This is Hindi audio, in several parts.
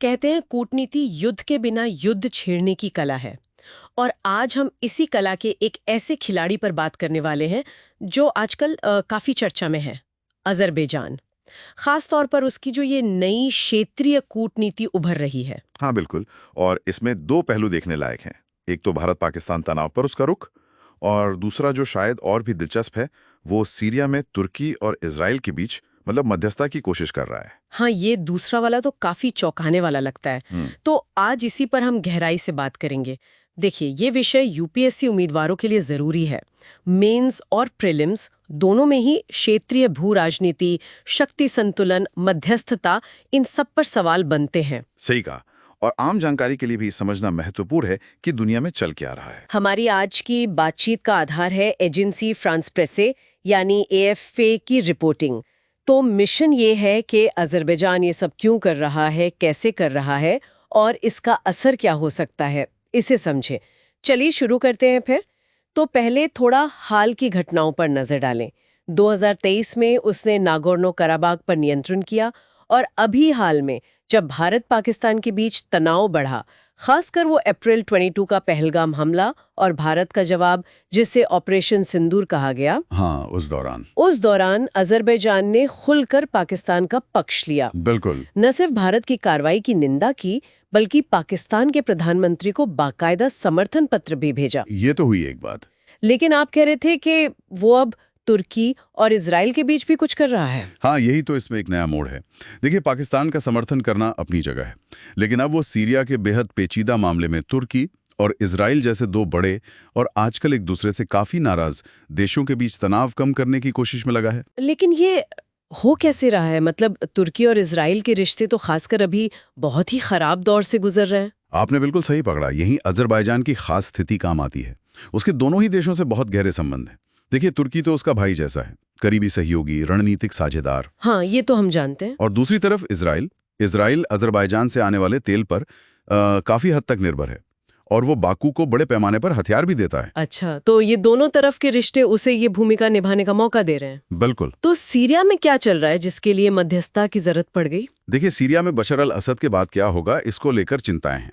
कहते हैं कूटनीति युद्ध के बिना युद्ध छेड़ने की कला है। और आज हम इसी कला के एक ऐसे खिलाड़ी पर बात करने वाले हैं जो आजकल काफी चर्चा में है, अजरबैजान। खास तौर पर उसकी जो ये नई क्षेत्रीय कूटनीति उभर रही है। हाँ बिल्कुल। और इसमें दो पहलू देखने लायक हैं। एक तो भारत पाकिस्तान तनाव पर उसका रुख, और दूसरा जो शायद और भी दिलचस्प है, वो सीरिया में तुर्की और इजराइल के बीच मध्यस्थता की कोशिश कर रहा है। हाँ, ये दूसरा वाला तो काफी चौंकाने वाला लगता है। तो आज इसी पर हम गहराई से बात करेंगे। देखिए, ये विषय यूपीएससी उम्मीदवारों के लिए जरूरी है। मेंस और प्रीलिम्स दोनों में ही क्षेत्रीय भू राजनीति, शक्ति संतुलन, मध्यस्थता, इन सब पर सवाल बनते हैं। सही कहा। और आम जानकारी के लिए भी समझना महत्वपूर्ण है कि दुनिया में चल क्या रहा है। हमारी आज की बातचीत का आधार है एजेंसी फ्रांस प्रेसे यानी एएफए की रिपोर्टिंग। तो मिशन ये है कि अजरबैजान ये सब क्यों कर रहा है, कैसे कर रहा है और इसका असर क्या हो सकता है, इसे समझे। चलिए शुरू करते हैं फिर। तो पहले थोड़ा हाल की घटनाओं पर नजर डालें। 2023 में उसने नागोर्नो कराबाग पर नियंत्रण किया, और अभी हाल में जब भारत पाकिस्तान के बीच तनाव बढ़ा, खासकर वो अप्रैल 22 का पहलगाम हमला और भारत का जवाब, जिसे ऑपरेशन सिंदूर कहा गया, हाँ, उस दौरान अजरबैजान ने खुलकर पाकिस्तान का पक्ष लिया। बिल्कुल। न सिर्फ भारत की कार्रवाई की निंदा की, बल्कि पाकिस्तान के प्रधानमंत्री को बाकायदा समर्थन पत्र भी भेजा। ये तो हुई एक बात। लेकिन आप कह रहे थे कि वो अब तुर्की और इजराइल के बीच भी कुछ कर रहा है। हाँ, यही तो इसमें एक नया मोड़ है। देखिए, पाकिस्तान का समर्थन करना अपनी जगह है, लेकिन अब वो सीरिया के बेहद पेचीदा मामले में तुर्की और इजराइल जैसे दो बड़े और आजकल एक दूसरे से काफी नाराज देशों के बीच तनाव कम करने की कोशिश में लगा है। लेकिन ये हो कैसे रहा है? मतलब तुर्की और इजराइल के रिश्ते तो खासकर अभी बहुत ही खराब दौर से गुजर रहे हैं। आपने बिल्कुल सही पकड़ा। यही अजरबैजान की खास स्थिति काम आती है। उसके दोनों ही देशों से बहुत गहरे संबंध हैं। देखिए, तुर्की तो उसका भाई जैसा है, करीबी सहयोगी, रणनीतिक साझेदार। हाँ, ये तो हम जानते हैं। और दूसरी तरफ इजराइल अजरबैजान से आने वाले तेल पर काफी हद तक निर्भर है, और वो बाकू को बड़े पैमाने पर हथियार भी देता है। अच्छा, तो ये दोनों तरफ के रिश्ते उसे ये भूमिका निभाने का मौका दे रहे हैं। बिल्कुल। तो सीरिया में क्या चल रहा है जिसके लिए मध्यस्थता की जरूरत पड़ गई? देखिए, सीरिया में बशर अल असद के बाद क्या होगा, इसको लेकर चिंताएं हैं।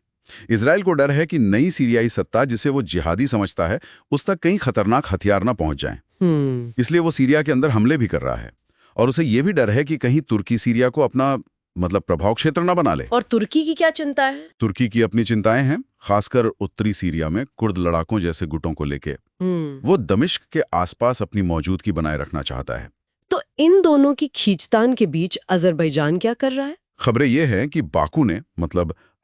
इजराइल को डर है कि नई सीरियाई सत्ता, जिसे वो जिहादी समझता है, उस तक कई खतरनाक हथियार न पहुंच जाएं। इसलिए वो सीरिया के अंदर हमले भी कर रहा है, और उसे ये भी डर है कि कहीं तुर्की सीरिया को अपना प्रभाव क्षेत्र न बना ले। और तुर्की की क्या चिंता है? तुर्की की अपनी चिंताएं हैं, खासकर उत्तरी सीरिया में कुर्द लड़ाकों जैसे गुटों को लेके। वो दमिश्क के आसपास अपनी मौजूदगी बनाए रखना चाहता है। तो इन दोनों की खींचतान के बीच अजरबैजान क्या कर रहा है? खबरें ये हैं कि बाकू ने,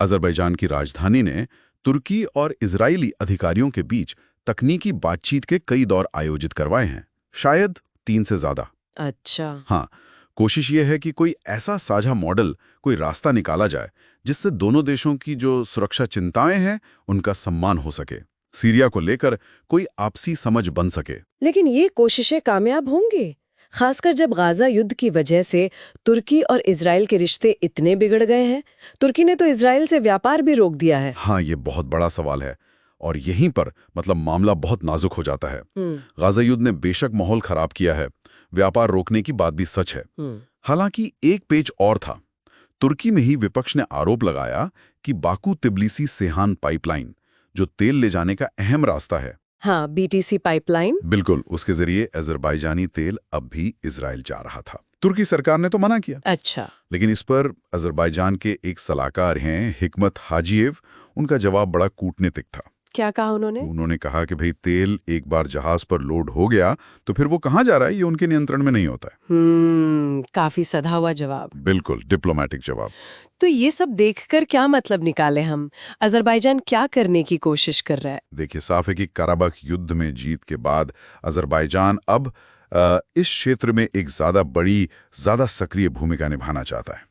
अजरबैजान की राजधानी ने, तुर्की और इजरायली अधिकारियों के बीच तकनीकी बातचीत के कई दौर आयोजित करवाए हैं, शायद 3 से ज्यादा। अच्छा। हाँ, कोशिश ये है कि कोई ऐसा साझा मॉडल, कोई रास्ता निकाला जाए जिससे दोनों देशों की जो सुरक्षा चिंताएं हैं उनका सम्मान हो सके, सीरिया को लेकर कोई आपसी समझ बन सके। लेकिन ये कोशिशें कामयाब होंगी, खासकर जब गाजा युद्ध की वजह से तुर्की और इजराइल के रिश्ते इतने बिगड़ गए हैं। तुर्की ने तो इजराइल से व्यापार भी रोक दिया है। हाँ, ये बहुत बड़ा सवाल है, और यहीं पर मामला बहुत नाजुक हो जाता है। गाजा युद्ध ने बेशक माहौल खराब किया है, व्यापार रोकने की बात भी सच है। हालांकि एक पेच और था। तुर्की में ही विपक्ष ने आरोप लगाया कि बाकू तिब्लिसी सेहान पाइपलाइन, जो तेल ले जाने का अहम रास्ता है, हाँ, बीटीसी पाइपलाइन, बिल्कुल, उसके जरिए अजरबैजानी तेल अब भी इजराइल जा रहा था। तुर्की सरकार ने तो मना किया। अच्छा। लेकिन इस पर अजरबैजान के एक सलाहकार हैं, हिकमत हाजीएव, उनका जवाब बड़ा कूटनीतिक था। क्या कहा उन्होंने? उन्होंने कहा कि भाई, तेल एक बार जहाज पर लोड हो गया तो फिर वो कहाँ जा रहा है, ये उनके नियंत्रण में नहीं होता है। काफी सधा हुआ जवाब। बिल्कुल डिप्लोमेटिक जवाब। तो ये सब देखकर क्या मतलब निकाले हम? अजरबैजान क्या करने की कोशिश कर रहा है? देखिए, साफ है कि कराबख युद्ध में जीत के बाद अजरबैजान अब इस क्षेत्र में एक ज्यादा सक्रिय भूमिका निभाना चाहता है।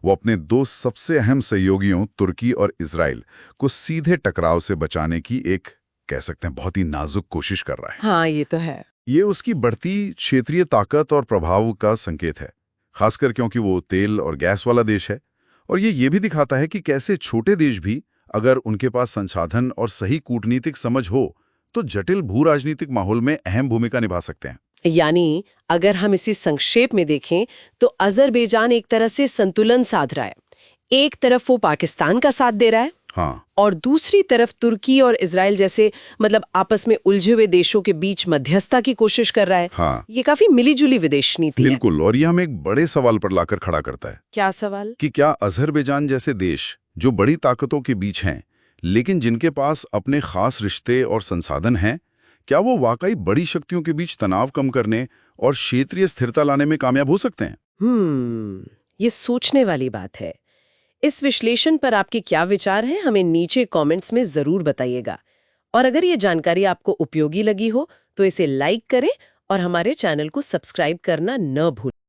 वो अपने दो सबसे अहम सहयोगियों तुर्की और इजराइल को सीधे टकराव से बचाने की एक, कह सकते हैं, बहुत ही नाजुक कोशिश कर रहा है। हाँ, ये तो है। ये उसकी बढ़ती क्षेत्रीय ताकत और प्रभाव का संकेत है, खासकर क्योंकि वो तेल और गैस वाला देश है। और ये भी दिखाता है कि कैसे छोटे देश भी, अगर उनके पास संसाधन और सही कूटनीतिक समझ हो, तो जटिल भू राजनीतिक माहौल में अहम भूमिका निभा सकते हैं। यानी अगर हम इसी संक्षेप में देखें तो अजरबैजान एक तरह से संतुलन साध रहा है। एक तरफ वो पाकिस्तान का साथ दे रहा है हाँ, और दूसरी तरफ तुर्की और इजराइल जैसे मतलब आपस में उलझे हुए देशों के बीच मध्यस्थता की कोशिश कर रहा है। हाँ, ये काफी मिलीजुली विदेश नीति है। बिल्कुल। और ये हमें एक बड़े सवाल पर लाकर खड़ा करता है क्या सवाल? कि क्या अजरबैजान जैसे देश जो बड़ी ताकतों के बीच हैं, लेकिन जिनके पास अपने खास रिश्ते और संसाधन हैं, क्या वो वाकई बड़ी शक्तियों के बीच तनाव कम करने और क्षेत्रीय स्थिरता लाने में कामयाब हो सकते हैं? ये सोचने वाली बात है। इस विश्लेषण पर आपके क्या विचार हैं, हमें नीचे कमेंट्स में जरूर बताइएगा। और अगर ये जानकारी आपको उपयोगी लगी हो तो इसे लाइक करें और हमारे चैनल को सब्सक्राइब करना न भूलें।